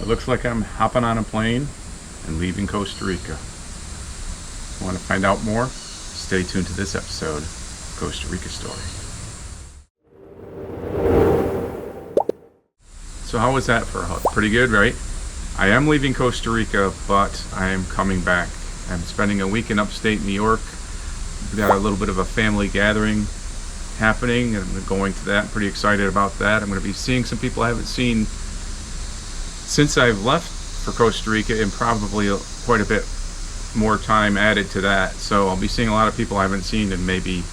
It looks like I'm hopping on a plane and leaving Costa Rica. Want to find out more? Stay tuned to this episode of Costa Rica Story. So how was that for a hug? Pretty good, right? I am leaving Costa Rica, but I am coming back. I'm spending a week in upstate New York. We got a little bit of a family gathering happening, and I'm going to that. I'm pretty excited about that. I'm going to be seeing some people I haven't seen since I've left for Costa Rica, and probably quite a bit more time added to that. So I'll be seeing a lot of people I haven't seen in maybe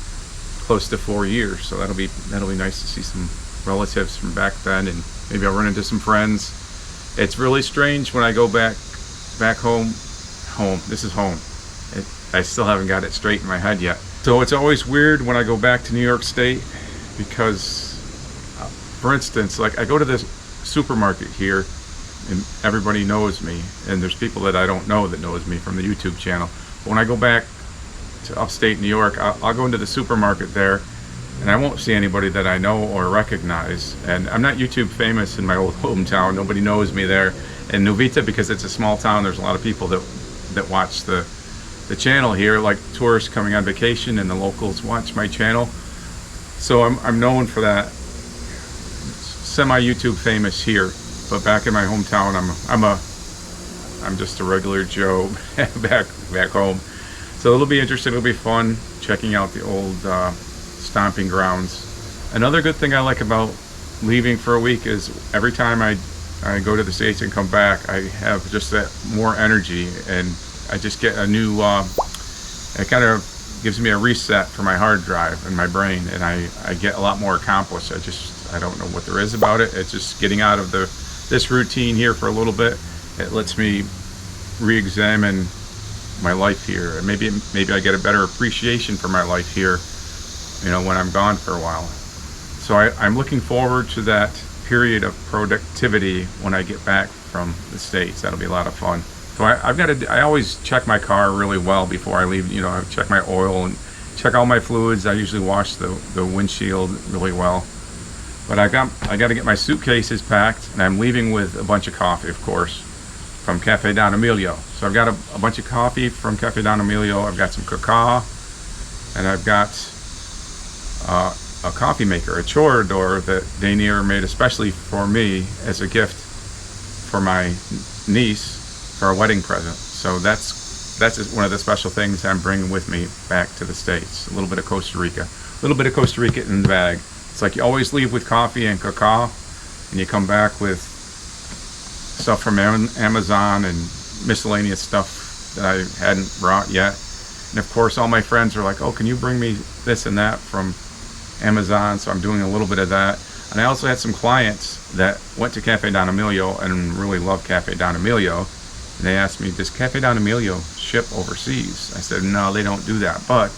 close to 4 years. So that'll be nice to see some relatives from back then, and maybe I'll run into some friends. It's really strange when I go back home. This is home. I still haven't got it straight in my head yet. So it's always weird when I go back to New York State because, for instance, like I go to this supermarket here and everybody knows me, and there's people that I don't know that knows me from the YouTube channel. But when I go back to upstate New York, I'll go into the supermarket there and I won't see anybody that I know or recognize. And I'm not YouTube famous in my old hometown. Nobody knows me there. In Uvita, because it's a small town, there's a lot of people that watch the channel here, like tourists coming on vacation, and the locals watch my channel. So I'm known for that. Semi YouTube famous here, but back in my hometown, I'm just a regular Joe back home. So it'll be interesting. It'll be fun checking out the old stomping grounds. Another good thing I like about leaving for a week is every time I go to the States and come back, I have just that more energy, and I just get a new, it kind of gives me a reset for my hard drive and my brain, and I get a lot more accomplished. I don't know what there is about it. It's just getting out of this routine here for a little bit. It lets me re-examine my life here, and maybe I get a better appreciation for my life here, when I'm gone for a while. So I'm looking forward to that period of productivity when I get back from the States. That'll be a lot of fun. So I always check my car really well before I leave. I check my oil and check all my fluids. I usually wash the windshield really well. But I got to get my suitcases packed, and I'm leaving with a bunch of coffee, of course, from Café Don Emilio. So I've got a bunch of coffee from Café Don Emilio. I've got some cacao, and I've got a coffee maker, a chorador that Danier made especially for me as a gift for my niece for a wedding present. So that's just one of the special things I'm bringing with me back to the States. A little bit of Costa Rica in the bag. It's like you always leave with coffee and cacao, and you come back with stuff from Amazon and miscellaneous stuff that I hadn't brought yet. And of course, all my friends are like, "Oh, can you bring me this and that from Amazon?" So I'm doing a little bit of that. And I also had some clients that went to Café Don Emilio and really love Café Don Emilio. And they asked me, "Does Café Don Emilio ship overseas?" I said, "No, they don't do that. But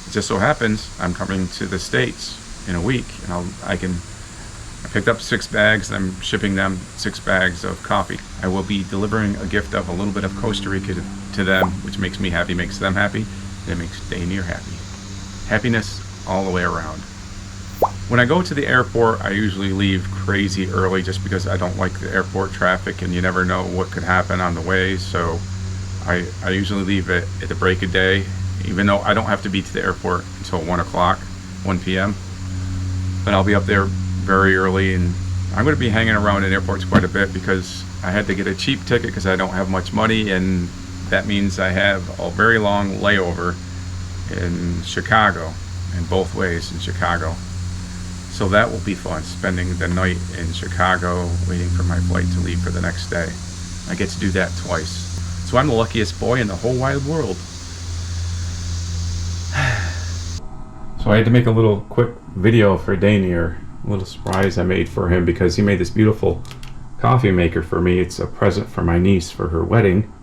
it just so happens I'm coming to the States in a week, and I picked up 6 bags, and I'm shipping them 6 bags of coffee. I will be delivering a gift of a little bit of Costa Rica to them, which makes me happy, makes them happy, and it makes Danier happy. Happiness all the way around. When I go to the airport, I usually leave crazy early just because I don't like the airport traffic, and you never know what could happen on the way. So I usually leave at the break of day, even though I don't have to be to the airport until 1 p.m. But I'll be up there very early, and I'm going to be hanging around in airports quite a bit because I had to get a cheap ticket because I don't have much money, and that means I have a very long layover in Chicago, in both ways in Chicago. So that will be fun, spending the night in Chicago, waiting for my flight to leave for the next day. I get to do that twice. So I'm the luckiest boy in the whole wide world. So I had to make a little quick video for Danier, a little surprise I made for him because he made this beautiful coffee maker for me. It's a present for my niece for her wedding,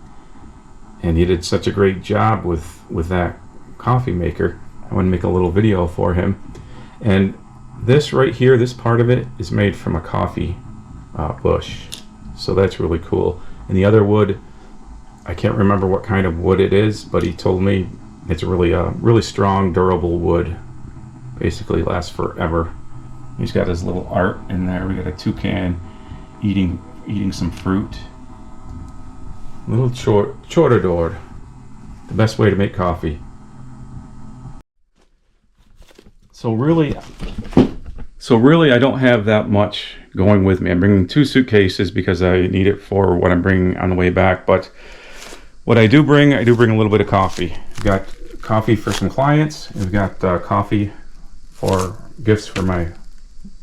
and he did such a great job with that coffee maker. I want to make a little video for him. And this right here, this part of it is made from a coffee bush, so that's really cool. And the other wood, I can't remember what kind of wood it is, but he told me it's a really strong, durable wood. Basically lasts forever. He's got his little art in there. We got a toucan eating eating some fruit. A little chortador, the best way to make coffee. So really I don't have that much going with me. I'm bringing 2 suitcases because I need it for what I'm bringing on the way back. But what I do bring a little bit of coffee. We've got coffee for some clients. We've got coffee for gifts for my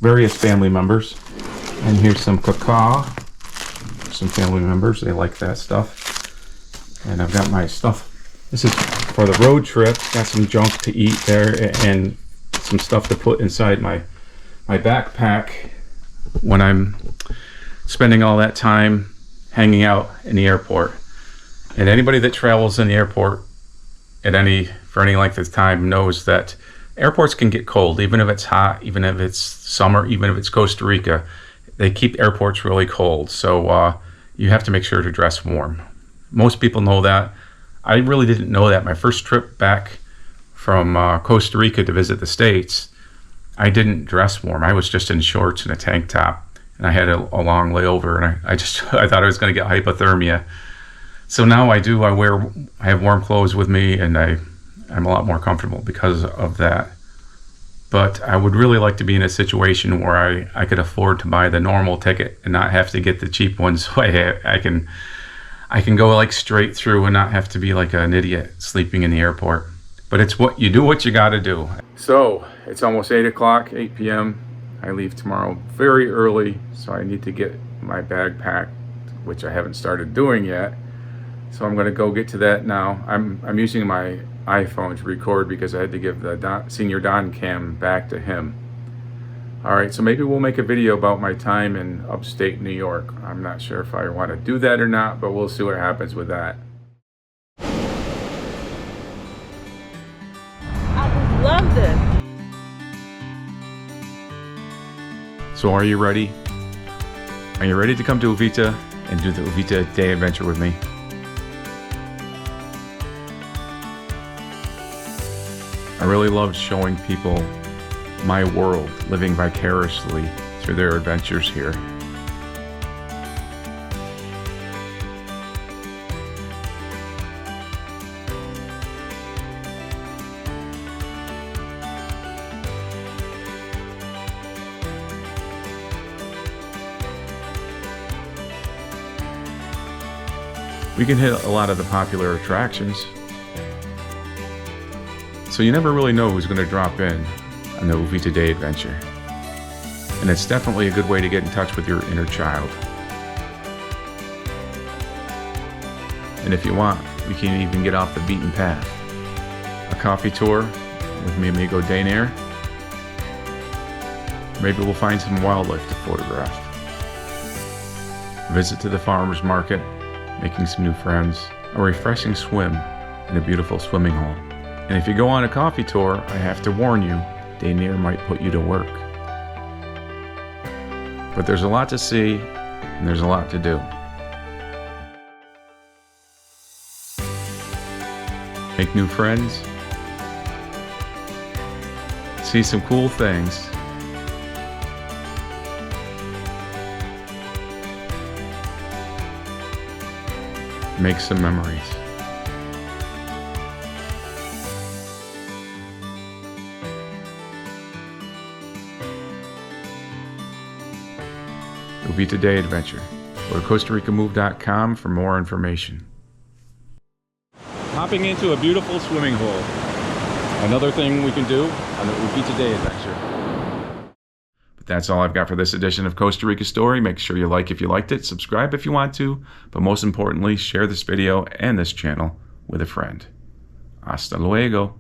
various family members. And here's some cacao for some family members. They like that stuff. And I've got my stuff. This is for the road trip. Got some junk to eat there and some stuff to put inside my backpack when I'm spending all that time hanging out in the airport. And anybody that travels in the airport for any length of time knows that airports can get cold, even if it's hot, even if it's summer, even if it's Costa Rica. They keep airports really cold, so you have to make sure to dress warm. Most people know that. I really didn't know that. My first trip back from Costa Rica to visit the States, I didn't dress warm. I was just in shorts and a tank top, and I had a long layover, and I thought I was going to get hypothermia. So now I do. I have warm clothes with me, and I'm a lot more comfortable because of that. But I would really like to be in a situation where I could afford to buy the normal ticket and not have to get the cheap one, so I can go like straight through and not have to be like an idiot sleeping in the airport. But it's what you got to do. So it's almost 8 p.m. I leave tomorrow very early, so I need to get my bag packed, which I haven't started doing yet. So I'm going to go get to that now. I'm using my iPhone to record because I had to give the senior Don cam back to him. Alright, so maybe we'll make a video about my time in upstate New York. I'm not sure if I want to do that or not, but we'll see what happens with that. I would love this. So are you ready? Are you ready to come to Uvita and do the Uvita Day Adventure with me? I really loved showing people my world, living vicariously through their adventures here. We can hit a lot of the popular attractions, so you never really know who's going to drop in on the Uvita Day Adventure. And it's definitely a good way to get in touch with your inner child. And if you want, we can even get off the beaten path. A coffee tour with mi amigo Dainair. Maybe we'll find some wildlife to photograph. Visit to the farmer's market, making some new friends. A refreshing swim in a beautiful swimming hole. And if you go on a coffee tour, I have to warn you, Dainair might put you to work. But there's a lot to see, and there's a lot to do. Make new friends, see some cool things, make some memories. Uvita Day Adventure. Go to CostaRicaMove.com for more information. Hopping into a beautiful swimming hole. Another thing we can do on the Uvita Day Adventure. But that's all I've got for this edition of Costa Rica Story. Make sure you like if you liked it, subscribe if you want to, but most importantly, share this video and this channel with a friend. Hasta luego.